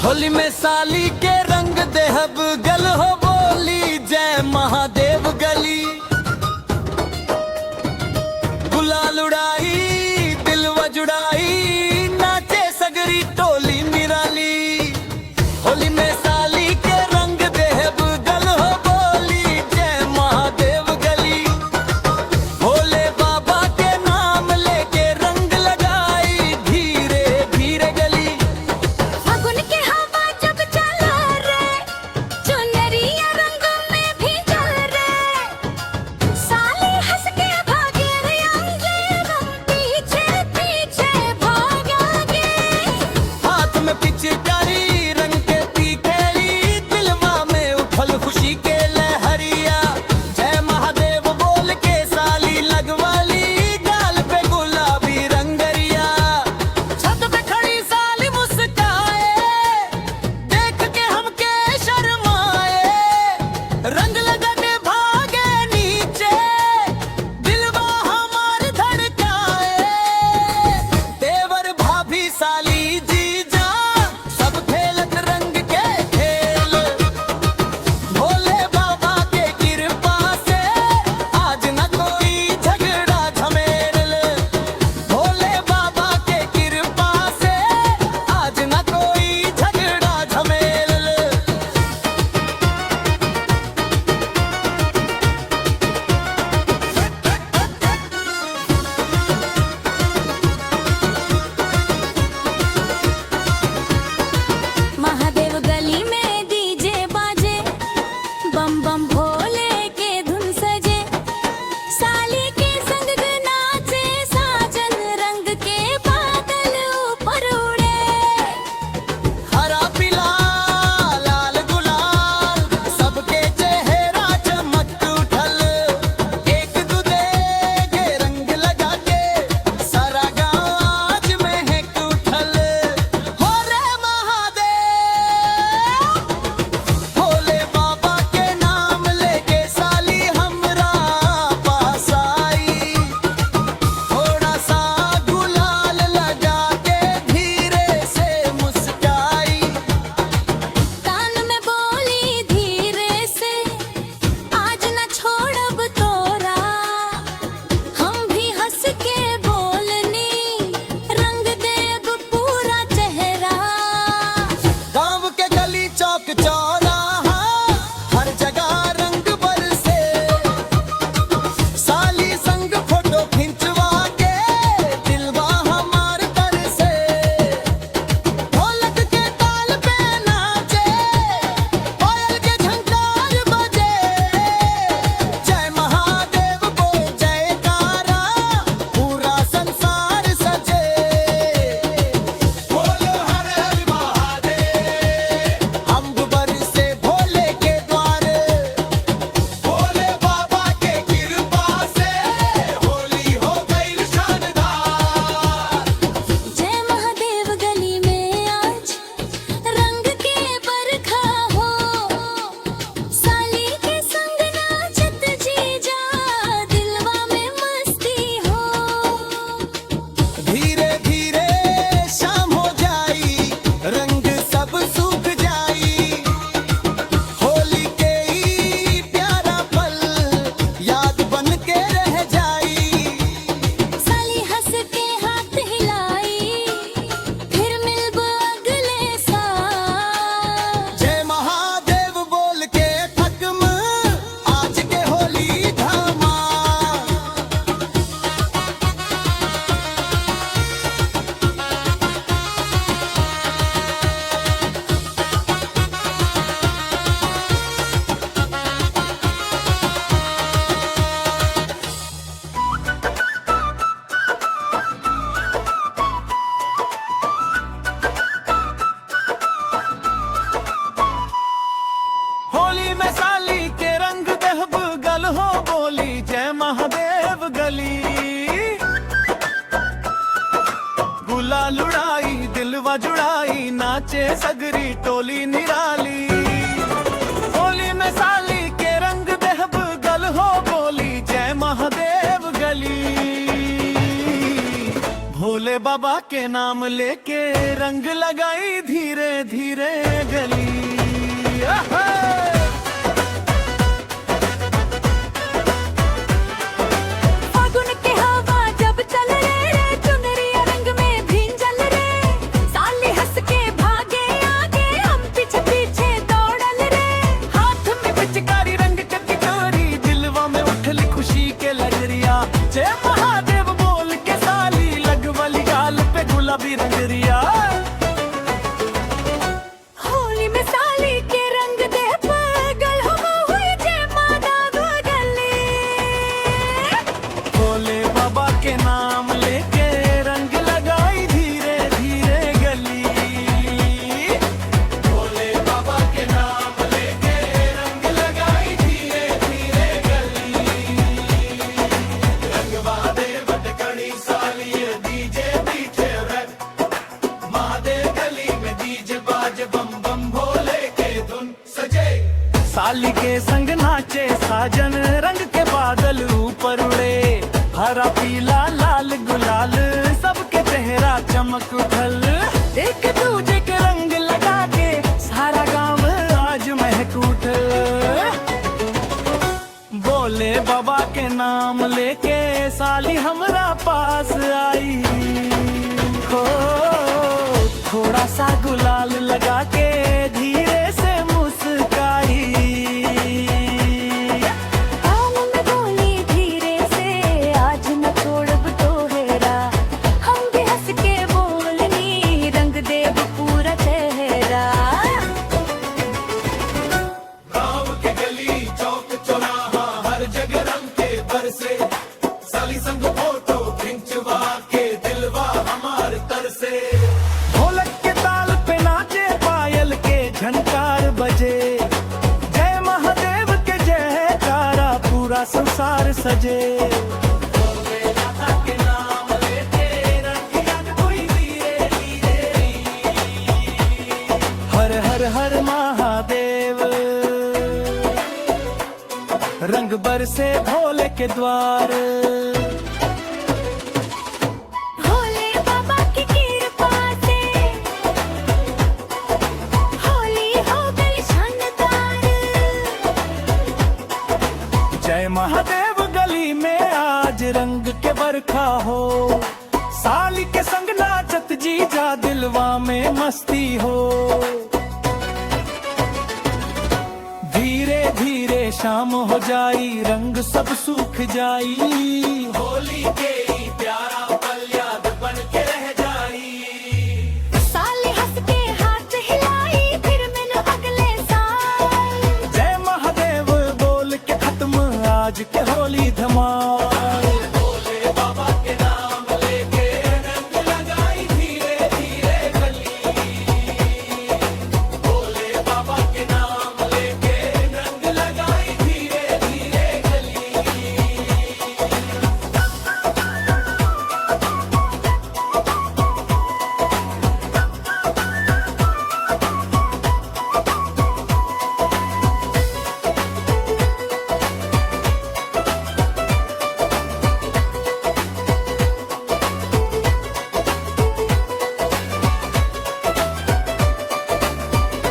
होली में साली के रंग देहब गल हो बोली जय महादेव गली। गुलाल उड़ाई दिलवा जुड़ाई नाचे सगरी टोली निराली। होली में साली के रंग देहब गल हो बोली जय महादेव गली। भोले बाबा के नाम लेके रंग लगाई धीरे धीरे गली। फागुन के हवा जब चला रे चुनरिया रंग में भी चल रे। साली हंस के भागे रे अंगे हम पीछे पीछे भागेंगे। हाथ में पिचकारी रंग के तीखेली दिलवा में उछल खुशी के लहरिया। जय महादेव बोल के साली लगवाली गाल पे गुलाबी रंगरिया। छत पे खड़ी साली मुस्काए देख के हमके शर्माए। रंग लगा के भागे नीचे दिलवा हमार धड़काए। देवर भाभी साली जीजा सब खेलत रंग के खेल। भोले बाबा के कृपा से आज न कोई झगड़ा झमेल। भोले बाबा के कृपा से आज न कोई झगड़ा झमेल। महादेव गली में डीजे बाजे बम बम भोले के धुन सजे। साली के संग नाचे साजन रंग के बादल ऊपर उड़े। हरा पीला लाल गुलाल सबके चेहरा चमक उठल। एक दूजे के रंग लगा के सारा गाँव आज महक उठल। हो रे महादेव भोले बाबा के नाम लेके साली हमरा पास आई। थोड़ा सा गुलाल लगा के धीरे से मुस्काई। कान में बोली धीरे से आज न छोड़ब तोरा। हम भी हंस के बोलनी रंग देब पूरा चेहरा। गाँव के गली चौक चौराहा हर जगह रंग बरसे। साली संग फोटो खिंचवा के दिलवा हमार तरसे। ढोलक के ताल पे नाचे कोयल के झंकार बजे। जय महादेव बोल जयकारा पूरा संसार सजे। बोलो हर हर महादेव अम्ब बरसे भोले के द्वारे। भोले बाबा के कृपा से होली हो गई शानदार। जय महादेव गली में आज रंग के बरखा हो। साली के संग नाचत जीजा दिलवा में मस्ती हो। धीरे धीरे शाम हो जाई रंग सब सूख जाई। होली के ई प्यारा पल याद बन के रह जाई। साली हंस के हाथ हिलाई फिर मिलब अगले साल। जय महादेव बोल के थकम आज के होली धमा। होली में साली के रंग देहब गल हो बोली जय महादेव गली। गुलाल उड़ाई दिलवा जुड़ाई नाचे सगरी टोली निराली। होली में साली के रंग देहब गल हो बोली जय महादेव गली। भोले भोले बाबा के नाम लेके रंग लगाई धीरे धीरे गली। फागुन के हवा जब चल रे, चुनरिया रंग में भींजल रे। साली हंस के भागे आगे, हम पीछे पीछे दौड़ल रे। हाथ में पिचकारी रंग के कटोरी, दिलवा में उठल खुशी के लहरिया। जय महादेव बोल के साली लगवली गाल पे गुलाबी रंगरिया। होली में साली के रंग दे पागल हो हुई जय माता गली। भोले बाबा के नाम लेके रंग लगाई धीरे धीरे गली। भोले बाबा के नाम लेके रंग लगाई धीरे धीरे गली। रंगवा दे बटकड़ी साली डीजे पीछे रख। महादेव गली में डीजे बाज बम बम भोले के धुन सजे। साली के संग नाचे साजन, रंग के बादल ऊपर उड़े। हरा पीला लाल गुलाल सबके चेहरा चमक उठल। एक दूजे के रंग लगा के सारा गांव आज महक उठल। भोले बाबा के नाम लेके साली हमरा पास आई हो। थोड़ा सा गुलाल लगा के धीरे से मुस्काई। कान में बोली धीरे से, आज न छोड़ब तोहरा। हम भी हंस के बोलनी, रंग देव पूरा चेहरा। गाँव के गली चौक चौराहा हर जगह रंग के बरसे। साली संग फोटो खिंचवा के दिलवा हमार तरसे। ढोलक के ताल पे नाचे पायल के झनकार बजे। जय महादेव के जयकारा पूरा संसार सजे। भोले बाबा के नाम लेके रंग कोई धीरे धीरे। हर हर हर महादेव, रंग बरसे भोले के द्वार। भोले बाबा की कृपा से होली हो गई शानदार। जय महादेव गली में आज रंग के बरखा हो। साली के संग नाचत जीजा दिलवा में मस्ती हो। धीरे धीरे शाम हो जाई, रंग सब सूख जाई।